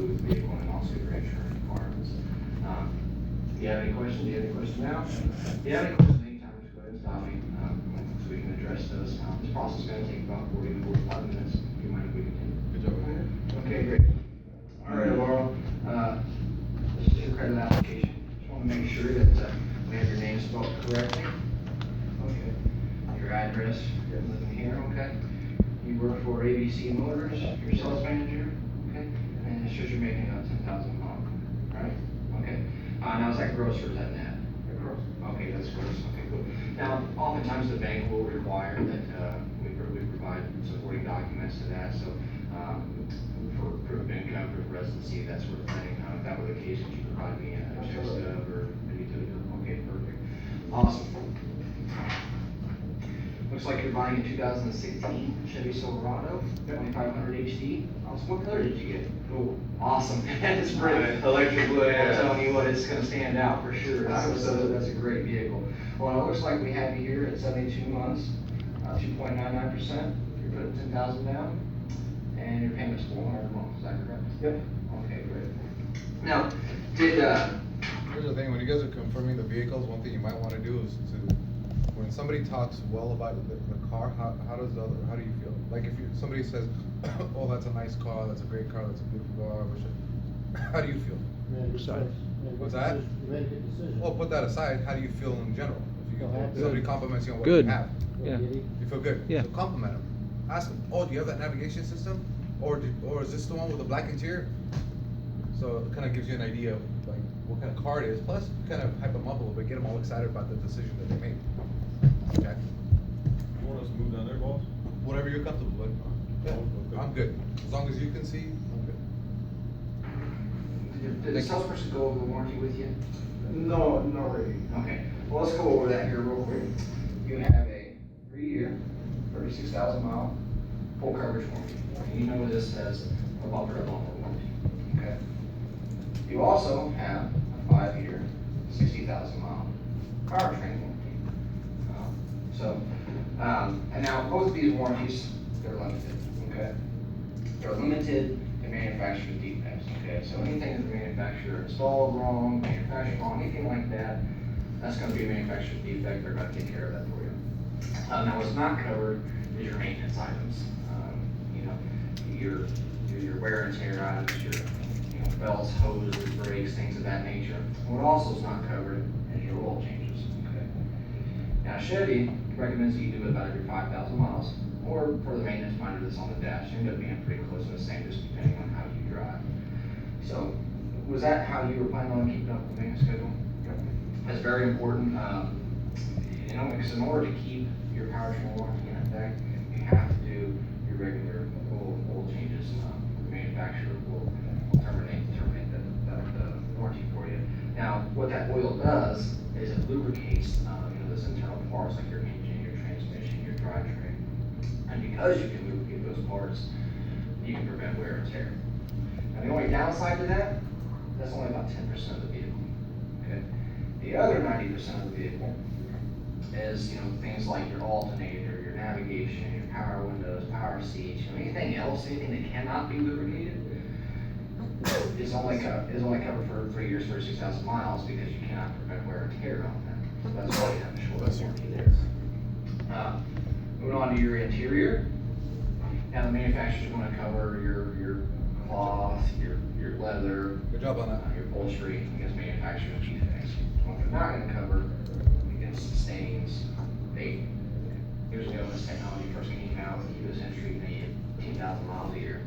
include the vehicle and also your insurance requirements. Do you have any questions? Do you have any questions now? If you have any questions anytime, just go ahead and stop me, so we can address those. This process is gonna take about 40 to 45 minutes. Do you mind if we continue? Good job. Okay, great. All right, Laurel, this is your credit application. Just want to make sure that we have your name spelled correctly. Okay. Your address, you're living here, okay? You work for ABC Motors, you're sales manager, okay? And it shows you're making about 10,000 a month, right? Okay. Now is that gross or is that net? Gross. Okay, that's gross. Okay, cool. Now, oftentimes the bank will require that we provide supporting documents to that. So for proof of income, proof of residency, that sort of thing. If that were the case, would you provide me a check stub or a utility bill? Okay, perfect. Awesome. Looks like you're buying a 2016 Chevy Silverado 2500 HD. Awesome. What color did you get? Blue. Awesome. That's brilliant. Electric blue, yeah. I'm telling you what, it's going to stand out for sure. That's a great vehicle. Well, it looks like we have you here at 72 months, 2.99%. You're putting 10,000 down, and your payment's 400 a month. Is that correct? Yep. Okay, great. Now, did Here's the thing, when you guys are confirming the vehicles, one thing you might wanna do is to, when somebody talks well about the car, how do you feel? Like if somebody says, oh, that's a nice car, that's a great car, that's a beautiful car, how do you feel? What's that? You made a good decision. Well, put that aside, how do you feel in general? If Feel happy. somebody compliments you on what Good. you have, Yeah. you feel good. Yeah. So compliment them. Ask them, oh, do you have that navigation system? Or is this the one with the black interior? So it kind of gives you an idea of like what kind of car it is. Plus, kind of hype them up a little bit, get them all excited about the decision that they made. Okay. You want us to move down there, boss? Whatever you're comfortable with. Yeah, Okay. I'm good. As long as you can see, I'm good. did the salesperson go over the warranty with you? No, not really. Okay, well, let's go over that here real quick. You have a 3-year, 36,000 mile, full coverage warranty. And you know this as a bumper to bumper warranty, okay? You also have a 5-year, 60,000 mile powertrain warranty. And now both of these warranties, they're limited, okay? They're limited to manufacturer's defects, okay? So anything that the manufacturer installed wrong, manufactured wrong, anything like that, that's gonna be a manufacturer's defect, they're gonna take care of that for you. Now what's not covered is your maintenance items. Your wear and tear items, your belts, hoses, brakes, things of that nature. What also is not covered is your oil changes, okay? Now Chevy recommends that you do it about every 5,000 miles, or for the maintenance minder that's on the dash, you end up being pretty close to the same, just depending on how you drive. So, was that how you were planning on keeping up with the maintenance schedule? That's very important, because in order to keep your powertrain warranty in effect, you have to do your regular oil changes. The manufacturer will terminate that warranty for you. Now, what that oil does is it lubricates, those internal parts like your engine, your transmission, your drivetrain. And because you can lubricate those parts, you can prevent wear and tear. Now, the only downside to that, that's only about 10% of the vehicle, okay? The other 90% of the vehicle is, things like your alternator, your navigation, your power windows, power seats, anything else, anything that cannot be lubricated is only covered for 3 years, 36,000 miles because you cannot prevent wear and tear on that. So that's why you have a short warranty there. Moving on to your interior. Now the manufacturer's going to cover your cloth, your leather, Good job on that. your upholstery against manufacturer's defects. What they're not going to cover against stains, fade. Years ago, when this technology first came out, the U.S. industry made 10,000 miles a year.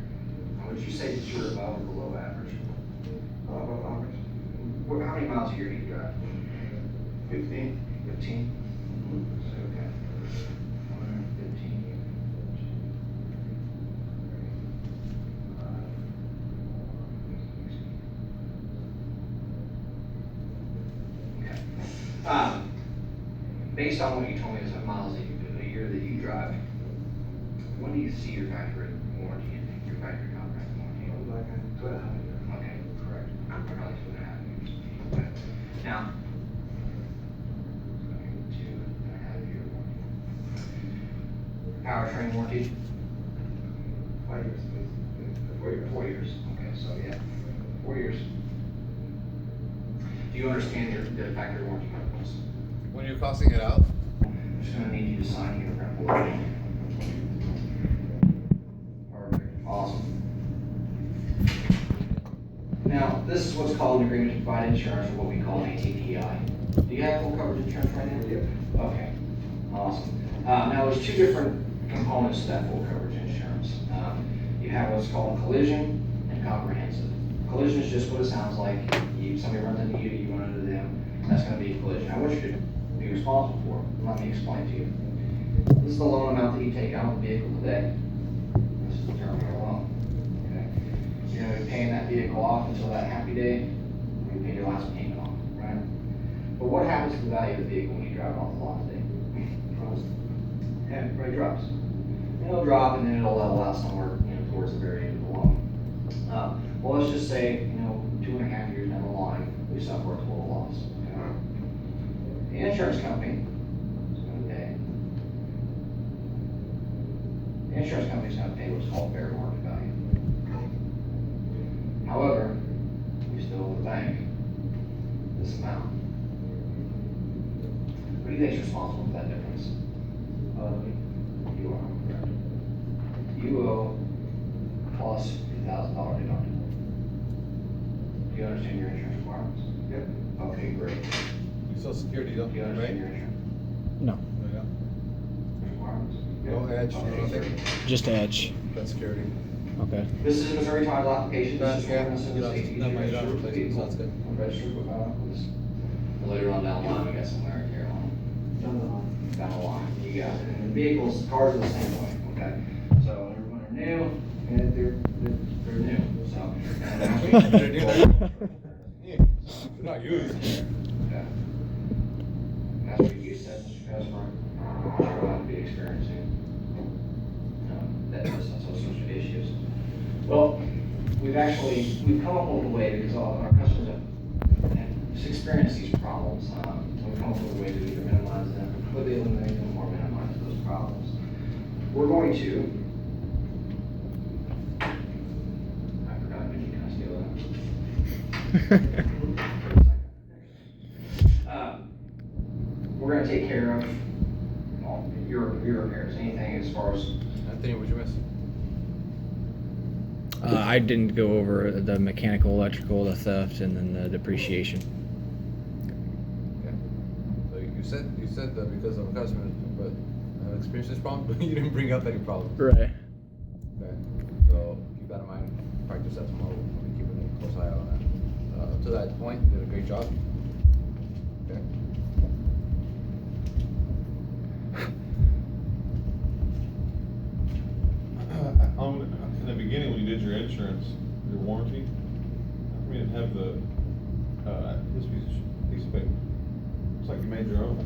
Now, would you say that you were above or below average? Above average. How many miles a year do you drive? 15. 15? Okay. 115. Okay. Based on what you told me is the miles that you do, a year that you drive, when do you see your factory warranty ending, your factory contract warranty? Like 12. Okay, correct. Probably 2.5 years. Okay. Now, 2.5 year warranty. Powertrain warranty, 5 years. 4 years. years, okay, so yeah, 4 years. Do you understand the factory warranty coverages? When you're costing it out, I'm just gonna need you to sign here, Brent. Perfect, awesome. Now, this is what's called an agreement to provide insurance, or what we call an ATPI. Do you have full coverage insurance right now? Yeah. Okay, awesome. Now, there's two different components to that full coverage insurance. You have what's called collision and comprehensive. Collision is just what it sounds like. Somebody runs into you, you run into them. That's going to be a collision. Now, what you should be responsible for, let me explain to you. This is the loan amount that you take out of the vehicle today. This is the term of your loan. Okay. You're going to be paying that vehicle off until that happy day when you pay your last payment off, right? But what happens to the value of the vehicle when you drive it off the lot today? Yeah, right, drops. And it'll drop, and then it'll level out somewhere, towards the very end of the loan. Well, let's just say, 2.5 years down the line, we suffer a total loss. Okay? The insurance company is going to pay. The insurance company is going to pay what's called fair market value. However, we still owe the bank this amount. Who do you think is responsible for that difference? You are, correct. You owe plus $2,000 deductible. Do you understand your insurance requirements? Yep. Okay, great. Social Security, don't Do you you, understand right? your insurance No, requirements? No edge, Okay, nothing. great. just Edge. That's security. Okay. This is a Missouri title application. This is Yeah, for us in the safety. no, you don't registered replace it, vehicle. so that's good. I'm registered with this. Later on down the line, we got some wear and tear on them. Down the line, you got it. And the vehicles, cars are the same way, okay? So when they're new, and they're new, so. They're not used. Okay. That's what you said, Mr. Casper, you're going to be experiencing, social issues. Well, we've come up with a way, because all of our customers have experienced these problems. We've come up with a way to either minimize them, completely eliminate them, or minimize those problems. We're going to, I forgot, can I steal that? We're gonna take care of all your repairs, anything as far as, Anthony, what'd you miss? I didn't go over the mechanical, electrical, the theft, and then the depreciation. Okay. So you said that because I'm a customer, but I've experienced this problem, but you didn't bring up any problems. Right. Okay. So keep that in mind. Practice that tomorrow. We'll be keeping a close eye out on that. Up to that point, you did a great job. Okay. In the beginning, when you did your insurance, your warranty, how come you didn't have this piece of paper? It's like you made your own.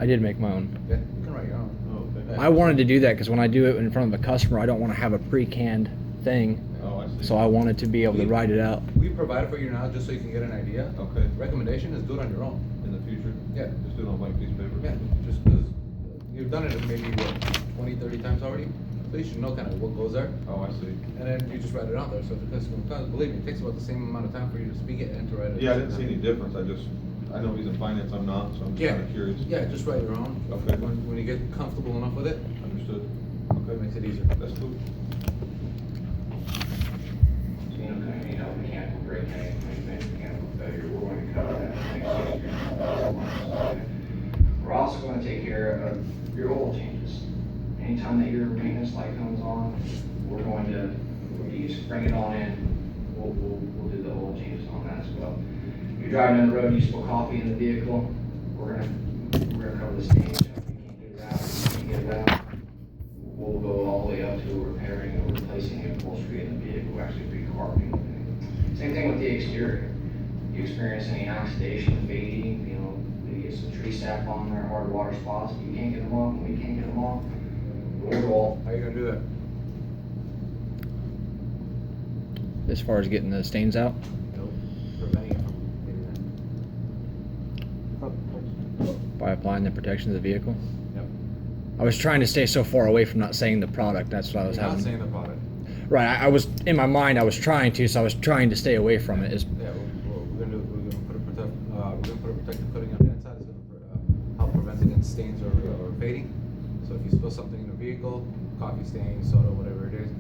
I did make my own. Yeah, you can write your own. Oh, okay. I wanted to do that because when I do it in front of a customer, I don't want to have a pre-canned thing. Oh, I see. So I wanted to be able to write it out. We provide it for you now just so you can get an idea. Okay. Recommendation is do it on your own. In the future? Yeah. Just do it on a blank piece of paper? Yeah, just because you've done it maybe, what, 20, 30 times already? So you should know kind of what goes there. Oh, I see. And then you just write it out there. So if the customer comes, believe me, it takes about the same amount of time for you to speak it and to write it. Yeah, I didn't see any difference. I know he's in finance, I'm not, so I'm just Yeah, kinda curious. yeah, just write your own. Okay. When you get comfortable enough with it, Understood. it Okay. makes it easier. That's cool. mechanical break, anything, mechanical failure, we're going to cover that next year. We're also going to take care of your oil changes. Anytime that your maintenance light comes on, we're going to, you just bring it on in, we'll do the oil changes on that as well. You're driving down the road, you spill coffee in the vehicle, we're gonna cover the stain. If you can't get it out, we'll go all the way up to repairing or replacing the upholstery in the vehicle, actually recarpeting. Same thing with the exterior. You experience any oxidation, fading, maybe get some tree sap on there, hard water spots, you can't get them off, and we can't get them off, we'll go. How are you gonna do that? As far as getting the stains out. Nope. Preventing it from getting that. By applying the protection to the vehicle. Yep. I was trying to stay so far away from not saying the product. That's what I was You're not having. saying the product. Right. I was in my mind. I was trying to, so I was trying to stay away from it. Yeah, we're gonna put a protective coating on the inside. It's gonna help prevent against stains or fading. So if you spill something in the vehicle, coffee stain, soda, whatever it is,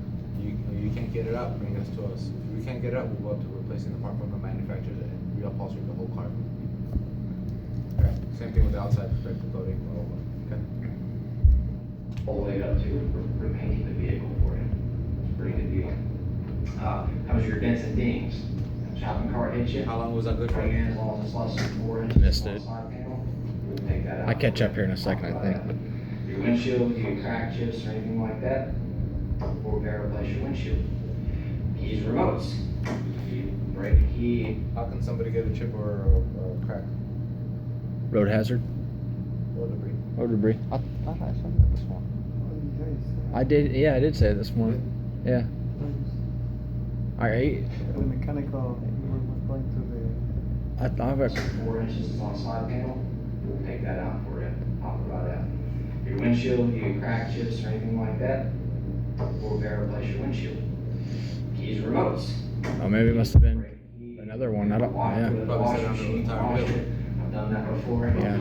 you can't get it out, bring this to us. If we can't get it out, we'll go up to replacing the part from the manufacturer and reupholster the whole car. Okay. Same thing with the outside protective coating. Okay. All the way up to repainting the vehicle for you. It's a pretty good deal. How's your dents and dings? Shopping cart hit you? How long was that good for? Bring in as long as it's less than 4 inches. Missed on the it. side panel. We'll take that out. I catch up here in a second, I think. Your windshield, you get crack chips or anything like that, we'll repair or replace your windshield. Keys, remotes. You break a key, How can somebody get a chip or a crack Road hazard. or debris? Road debris. I thought I said that this morning. I did. Yeah, I did say it this morning. Yeah. All right. The mechanical, we're going to I thought of it. 4 inches is on the side panel, we'll take that out for you, pop it right out. Your windshield, you get crack chips or anything like that, we'll repair or replace your windshield. Keys, remotes. Oh, maybe it must have been Break a key, another one. I don't. Yeah. Probably sit down to the entire wash wheel. it. I've done that before. Yeah.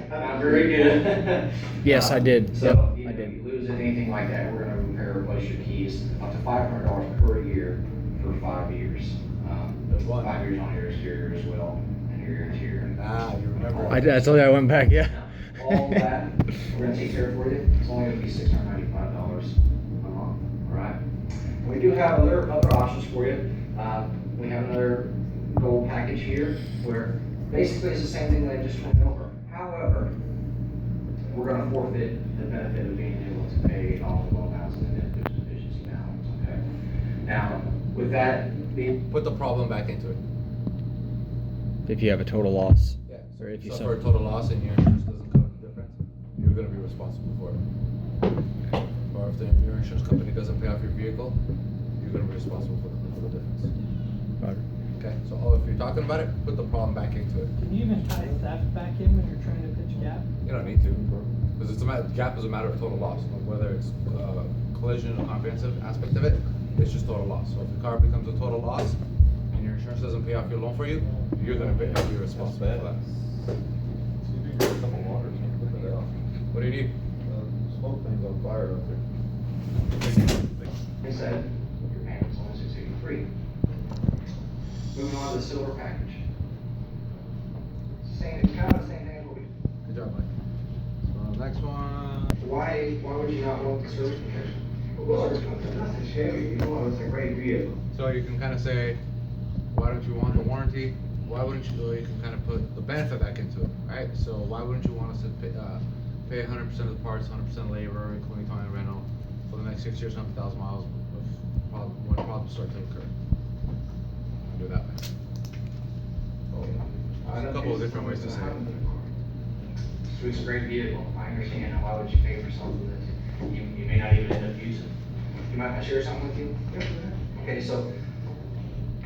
Not very good. Yes, I did. So, Yep, you I know, did. if you lose it, anything like that, we're gonna repair or replace your keys, up to $500 per year for 5 years. There's one. 5 years on your exterior as well, and your interior. Ah, you remember. I did. I told you I went back. Yeah. All that, we're gonna take care of for you, it's only gonna be $695 a month, alright? We do have other options for you. We have another gold package here, where basically it's the same thing that I just went over. However, we're gonna forfeit the benefit of being able to pay all the loan amounts and the deficiency balance, okay? Now, with that being, Put the problem back into it. If you have a total loss. Yeah. Or if you So suffer- for a total loss and your insurance doesn't cover the difference, you're gonna be responsible for it. Or if your insurance company doesn't pay off your vehicle, you're gonna be responsible for the difference. Roger. Okay, so if you're talking about it, put the problem back into it. Can you even tie theft back in when you're trying to pitch gap? You don't need to, because gap is a matter of total loss, whether it's collision or comprehensive aspect of it, it's just total loss. So if the car becomes a total loss and your insurance doesn't pay off your loan for you, you're gonna be responsible for that. See if you can get a couple waters and put that out. What do you need? Smoke things on fire out there. instead, your payment's only $683. Moving on to the silver package. It's kind of the same thing as what we. Good job, Mike. So next one. Why would you not want the service protection? Well, it's nothing heavy, you know, it's a great vehicle. So you can kind of say, why don't you want a warranty? Why wouldn't you? Or you can kind of put the benefit back into it, right? So why wouldn't you want us to pay 100% of the parts, 100% labor, including towing and rental, for the next 6 years, 100,000 miles, when problems start to occur? Do it that way. There's a couple of different ways to say it. It's a great vehicle, I understand, now why would you pay for something that you may not even end up using? You mind if I share something with you? Okay, so.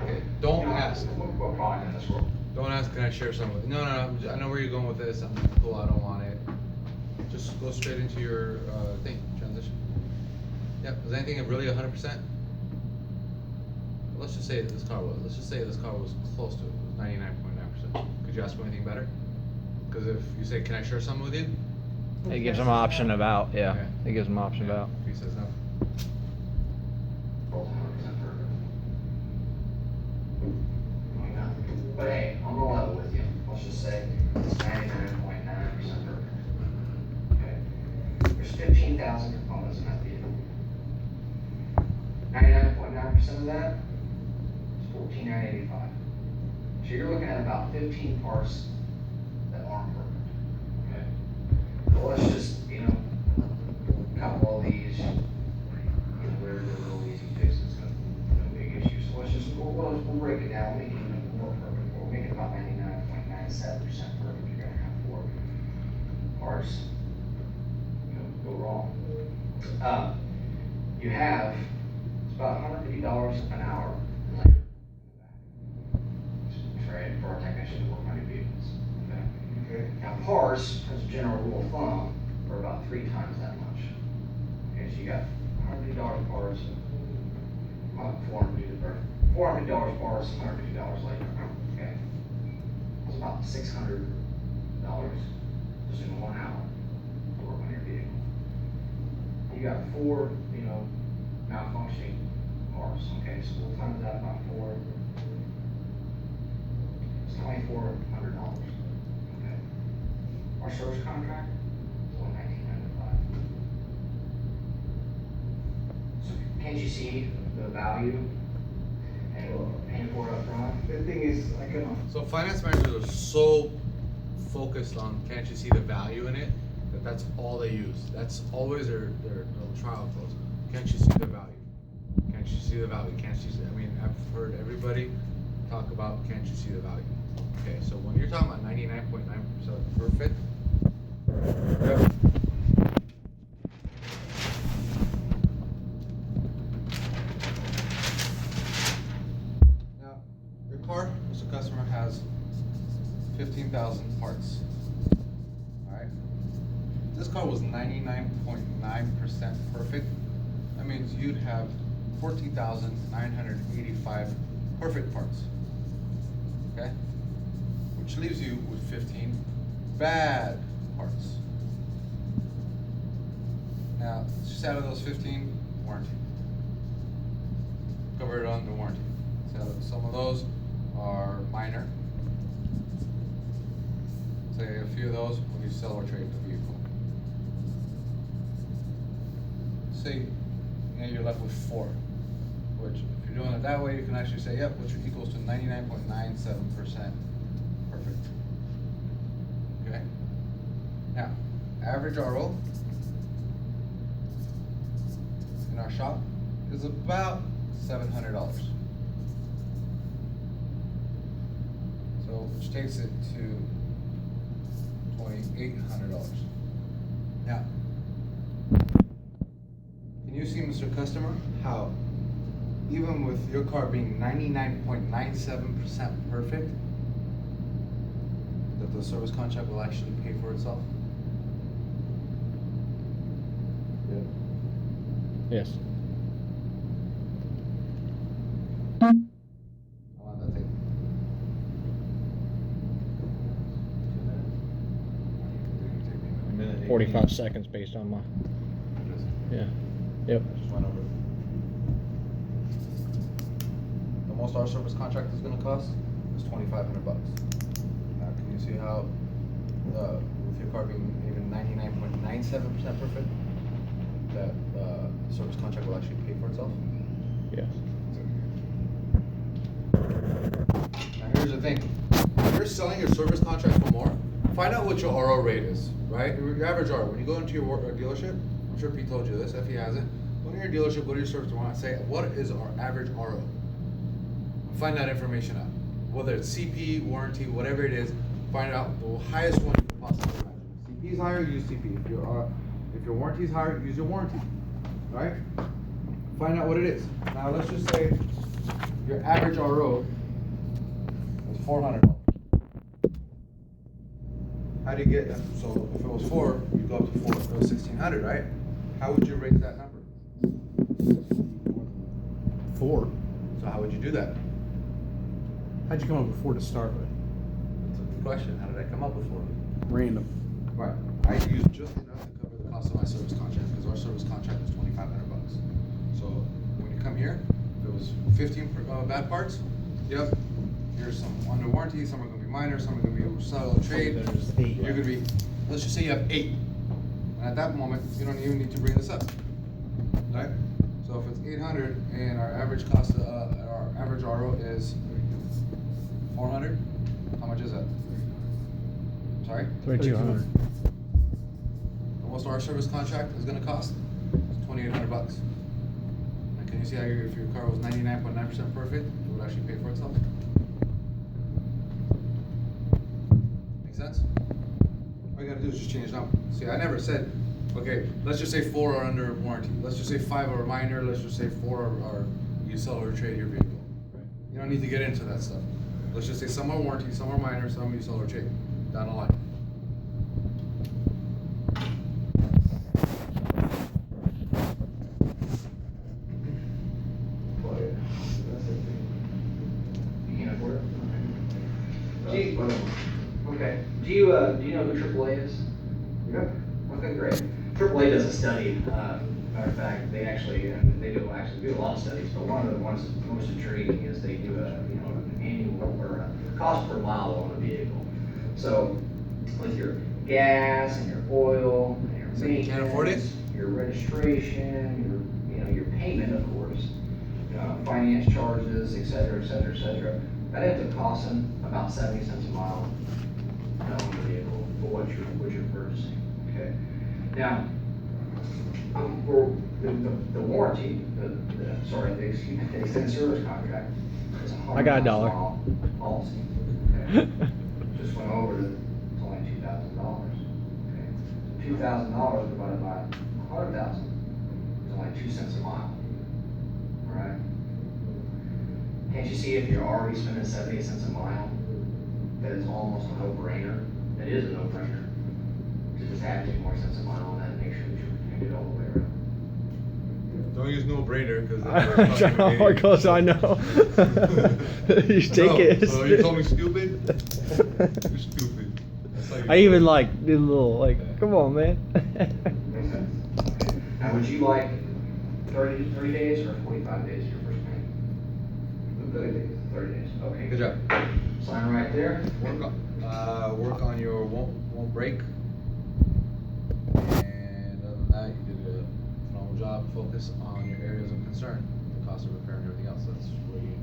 Okay, don't you know, ask. What product in this world? Don't ask, can I share something with you? No, I know where you're going with this. I'm cool, I don't want it. Just go straight into your transition. Yep, is anything really 100%? Let's just say this car was. Let's just say this car was close to it. It was 99.9%. Could you ask for anything better? Because if you say, can I share something with you? It gives them an option of out. Yeah. Okay. It gives them an option of out. If he says no. World's 100% perfect. I know. But hey, I'm gonna level with you, let's just say it's 99.9% perfect. Okay, there's 15,000 components in that vehicle. 99.9% of that is $14,985. So you're looking at about 15 parts that aren't perfect. Okay. Well, let's just, a couple of these, they're real easy fixes, no big issues. So let's just, we'll break it down, make it even more perfect. We'll make it about 99.97% perfect. You're gonna have 4 parts, go wrong. You have, it's about $150 an hour labor for our technicians to work on your vehicles. Okay. Now parts, as a general rule of thumb, are about 3 times that much. Okay, so you got $150 parts, $450 parts, $150 labor, okay? It's about $600 just in 1 hour to work on your vehicle. You got 4, malfunctioning parts, okay? So we'll times that by 4. It's $2,400, okay? Our service contract is only $1,995. So can't you see the value and paying for it up front? The thing is, I cannot. So finance managers are so focused on, can't you see the value in it, that that's all they use. That's always their little trial close. Can't you see the value? Can't you see the value? Can't you see, I mean, I've heard everybody talk about, can't you see the value? Okay, so when you're talking about 99.9% perfect, yep. Now, your car, Mr. Customer, has 15,000 parts. Alright? This car was 99.9% perfect. That means you'd have 14,985 perfect parts. Okay? Which leaves you with 15 bad parts. Now, just out of those 15, warranty. Covered under warranty. So some of those are minor. Say a few of those when you sell or trade the vehicle. Say, you're left with 4, which if you're doing it that way, you can actually say, yep, which equals to 99.97% perfect. Okay? Now, average RO in our shop is about $700. So, which takes it to $2,800. Now, can you see, Mr. Customer, how even with your car being 99.97% perfect, that the service contract will actually pay for itself? Yes. I want that thing. 45 seconds based on my. Yeah. Yep. I just went over it. The most our service contract is gonna cost is $2,500. Now, can you see how, with your car being even 99.97% perfect, that service contract will actually pay for itself? Yes. Now, here's the thing. If you're selling your service contract for more, find out what your RO rate is, right? Your average RO. When you go into your dealership, I'm sure Pete told you this, if he hasn't, go to your dealership, go to your service department, say, what is our average RO? Find that information out. Whether it's CP, warranty, whatever it is, find out the highest one you can possibly imagine. If CP is higher, use CP. If your warranty is higher, use your warranty. Right? Find out what it is. Now let's just say your average RO is $400. How do you get that? So if it was 4, you go up to 4. If it was 1,600, right? How would you raise that number? 4. So how would you do that? How'd you come up with 4 to start with? That's a good question. How did I come up with 4? Random. Right. I use just enough to cover the cost of my service contract because our service contract is $2,500. So when you come here, if it was 15 bad parts, yep. Here's some under warranty. Some are going to be minor. Some are going to be sell or trade. There's 8. You're going to be. Let's just say you have 8. And at that moment, you don't even need to bring this up, right? So if it's 800 and our average cost, our average RO is 400, how much is that? Sorry? 3,200. Most of our service contract is going to cost $2,800. And can you see how if your car was 99.9% perfect, it would actually pay for itself? Make sense? All you got to do is just change the number. See, I never said, okay, let's just say 4 are under warranty. Let's just say 5 are minor. Let's just say 4 are you sell or trade your vehicle. Right? You don't need to get into that stuff. Let's just say some are warranty, some are minor, some you sell or trade. Down the line. Gee. But, Okay. Do you know who AAA is? yeah. Okay, great. AAA does a study, matter of fact, they actually, and they do a lot of studies, but one of the ones that's most intriguing is they do an annual or a cost per mile on a vehicle. So with your gas and your oil and your So you can't afford it? maintenance, your registration, your payment, of course, finance charges, et cetera, et cetera, et cetera, that ends up costing about 70 cents a mile on the vehicle for what you're purchasing, okay? Now, for the warranty, the extended service contract is a I got $1. $100,000 policy, okay? Just went over it, it's only $2,000, okay? $2,000 divided by 100,000 is only 2 cents a mile, all right? Can't you see if you're already spending 70 cents a mile, that is almost a no-brainer? That is a no-brainer to just add 2 more cents a mile on that and make sure that you're protected all the way around. Don't use no brainer because. Because I know. You take it. So you told me stupid? You're stupid. That's how you I even like did a little like, come on, man. Makes sense? Okay. Now, would you like 30 days or 45 days your first payment? 30 days. 30 days, okay. Good job. Sign right there. Work on your won't break. And other than that, you did a phenomenal job. Focus on your areas of concern, the cost of repair and everything else. That's where you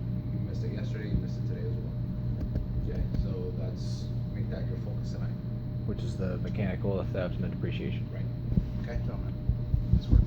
missed it yesterday, you missed it today as well. Okay, so make that your focus tonight. Which is the mechanical, the theft, and the depreciation. Right. Okay? So, Nice work.